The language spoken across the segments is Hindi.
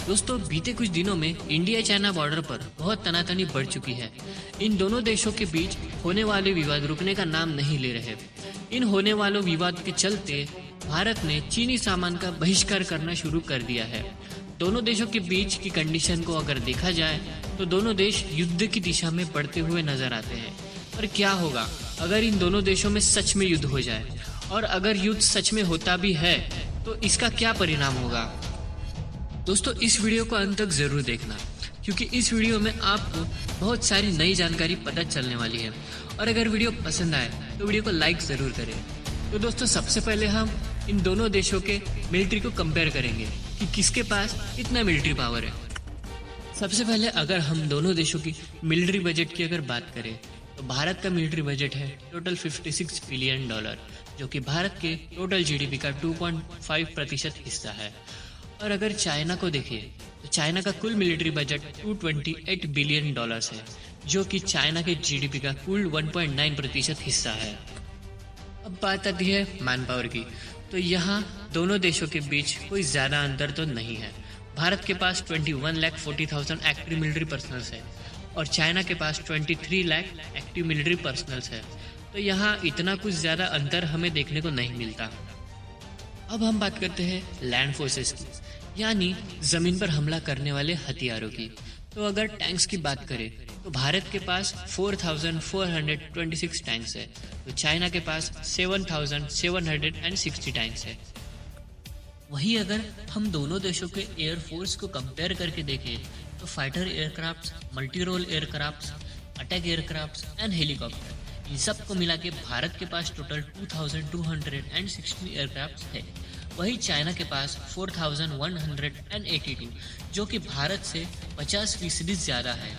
दोस्तों बीते कुछ दिनों में इंडिया चाइना बॉर्डर पर बहुत तनातनी बढ़ चुकी है। इन दोनों देशों के बीच होने वाले विवाद रुकने का नाम नहीं ले रहे। इन होने वालों विवाद के चलते भारत ने चीनी सामान का बहिष्कार करना शुरू कर दिया है। दोनों देशों के बीच की कंडीशन को अगर देखा जाए तो दोनों देश युद्ध की दिशा में बढ़ते हुए नजर आते हैं। पर क्या होगा अगर इन दोनों देशों में सच में युद्ध हो जाए, और अगर युद्ध सच में होता भी है तो इसका क्या परिणाम होगा। दोस्तों इस वीडियो को अंत तक जरूर देखना, क्योंकि इस वीडियो में आपको बहुत सारी नई जानकारी पता चलने वाली है। और अगर वीडियो पसंद आए तो वीडियो को लाइक जरूर करें। तो दोस्तों सबसे पहले हम इन दोनों देशों के मिलिट्री को कंपेयर करेंगे कि किसके पास कितना मिलिट्री पावर है। सबसे पहले अगर हम दोनों देशों की मिलिट्री बजट की अगर बात करें तो भारत का मिलिट्री बजट है टोटल $56 बिलियन, जो कि भारत के टोटल जीडीपी का 2.5% हिस्सा है। और अगर चाइना को देखिए तो चाइना का कुल मिलिट्री बजट $228 बिलियन है, जो कि चाइना के जीडीपी का कुल 1.9% हिस्सा है। अब बात आती है मैन पावर की, तो यहाँ दोनों देशों के बीच कोई ज्यादा अंतर तो नहीं है। भारत के पास 21,40,000 एक्टिव मिलिट्री पर्सनल्स है और चाइना के पास 23 लाख एक्टिव मिलिट्री पर्सनल्स है। तो यहाँ इतना कुछ ज्यादा अंतर हमें देखने को नहीं मिलता। अब हम बात करते हैं लैंड फोर्सेस की, यानी जमीन पर हमला करने वाले हथियारों की। तो अगर टैंक्स की बात करें तो भारत के पास 4,426 टैंक्स है, तो चाइना के पास 7,760 टैंक्स है। वहीं अगर हम दोनों देशों के एयरफोर्स को कंपेयर करके देखें तो fighter aircraft, multi role aircraft, attack aircraft and helicopter, इन सब को मिला के भारत के पास टोटल 2,216 एयरक्राफ्ट है। वही चाइना के पास 4,182, जो कि भारत से 50% ज्यादा है।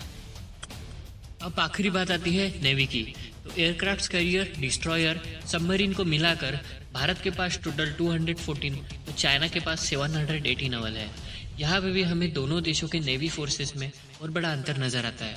अब आखिरी बात आती है नेवी की, तो एयरक्राफ्ट कैरियर, डिस्ट्रॉयर, सबमरीन को मिलाकर भारत के पास टोटल 214, तो चाइना के पास 780 नवल है। यहाँ पे भी हमें दोनों देशों के नेवी फोर्सेस में और बड़ा अंतर नजर आता है।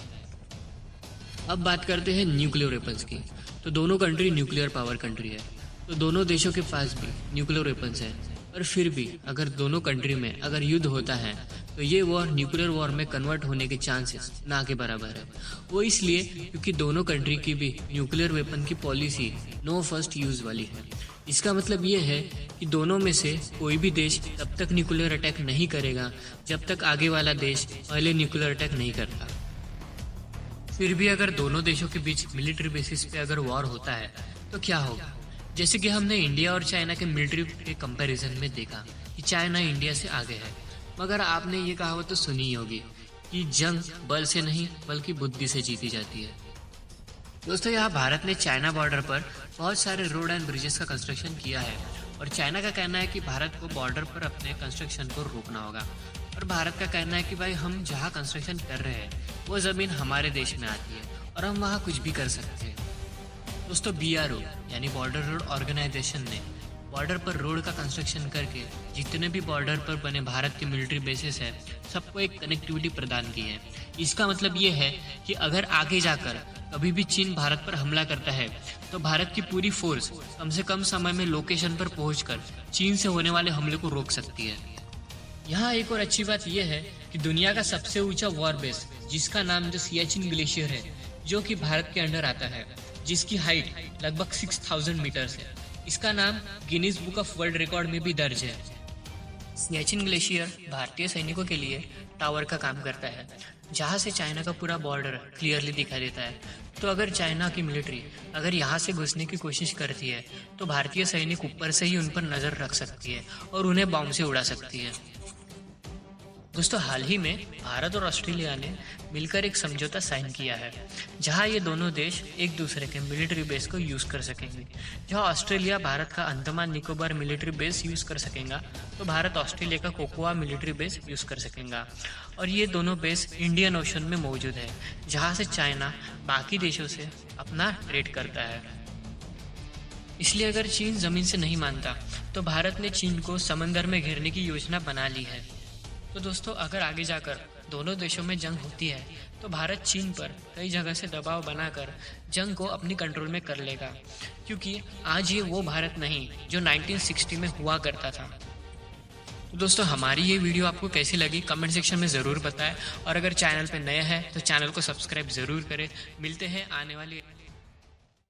अब बात करते हैं न्यूक्लियर वेपन्स की, तो दोनों कंट्री न्यूक्लियर पावर कंट्री है, तो दोनों देशों के पास भी न्यूक्लियर वेपन्स है। पर फिर भी अगर दोनों कंट्री में अगर युद्ध होता है तो ये वॉर न्यूक्लियर वॉर में कन्वर्ट होने के चांसेस ना के बराबर है। वो इसलिए क्योंकि दोनों कंट्री की भी न्यूक्लियर वेपन की पॉलिसी नो फर्स्ट यूज वाली है। इसका मतलब ये है कि दोनों में से कोई भी देश तब तक न्यूक्लियर अटैक नहीं करेगा जब तक आगे वाला देश पहले न्यूक्लियर अटैक नहीं करता। फिर भी अगर दोनों देशों के बीच मिलिट्री बेसिस पे अगर वॉर होता है तो क्या होगा। जैसे कि हमने इंडिया और चाइना के मिलिट्री के कंपैरिजन में देखा कि चाइना इंडिया से आगे है, मगर आपने ये कहावत तो सुनी ही होगी कि जंग बल से नहीं बल्कि बुद्धि से जीती जाती है। दोस्तों यहाँ भारत ने चाइना बॉर्डर पर बहुत सारे रोड एंड ब्रिजेस का कंस्ट्रक्शन किया है, और चाइना का कहना है कि भारत को बॉर्डर पर अपने कंस्ट्रक्शन को रोकना होगा। और भारत का कहना है कि भाई हम जहाँ कंस्ट्रक्शन कर रहे हैं वो जमीन हमारे देश में आती है और हम वहाँ कुछ भी कर सकते हैं। दोस्तों BRO यानी बॉर्डर रोड ऑर्गेनाइजेशन ने बॉर्डर पर रोड का कंस्ट्रक्शन करके जितने भी बॉर्डर पर बने भारत के मिलिट्री बेसेस है सबको एक कनेक्टिविटी प्रदान की है। इसका मतलब ये है कि अगर आगे जाकर कभी भी चीन भारत पर हमला करता है तो भारत की पूरी फोर्स कम से कम समय में लोकेशन पर पहुंचकर चीन से होने वाले हमले को रोक सकती है। यहाँ एक और अच्छी बात यह है कि दुनिया का सबसे ऊंचा वॉर बेस, जिसका नाम जो सियाचिन ग्लेशियर है, जो कि भारत के अंडर आता है, जिसकी हाइट लगभग 6,000 मीटर्स है, इसका नाम Guinness book of world record में भी दर्ज है। सियाचिन ग्लेशियर भारतीय सैनिकों के लिए टावर का काम करता है, जहां से चाइना का पूरा बॉर्डर क्लियरली दिखाई देता है। तो अगर चाइना की मिलिट्री अगर यहाँ से घुसने की कोशिश करती है तो भारतीय सैनिक ऊपर से ही उन पर नजर रख सकती है और उन्हें बॉम्ब से उड़ा सकती है। दोस्तों हाल ही में भारत और ऑस्ट्रेलिया ने मिलकर एक समझौता साइन किया है, जहां ये दोनों देश एक दूसरे के मिलिट्री बेस को यूज कर सकेंगे। जहां ऑस्ट्रेलिया भारत का Andaman Nicobar military base use कर सकेगा तो भारत ऑस्ट्रेलिया का कोकोआ मिलिट्री बेस यूज कर सकेगा। और ये दोनों बेस इंडियन ओशन में मौजूद है, जहाँ से चाइना बाकी देशों से अपना ट्रेड करता है। इसलिए अगर चीन जमीन से नहीं मानता तो भारत ने चीन को समंदर में घेरने की योजना बना ली है। तो दोस्तों अगर आगे जाकर दोनों देशों में जंग होती है तो भारत चीन पर कई जगह से दबाव बनाकर जंग को अपनी कंट्रोल में कर लेगा, क्योंकि आज ये वो भारत नहीं जो 1960 में हुआ करता था। तो दोस्तों हमारी ये वीडियो आपको कैसी लगी कमेंट सेक्शन में ज़रूर बताएं, और अगर चैनल पे नए हैं तो चैनल को सब्सक्राइब ज़रूर करें। मिलते हैं आने वाली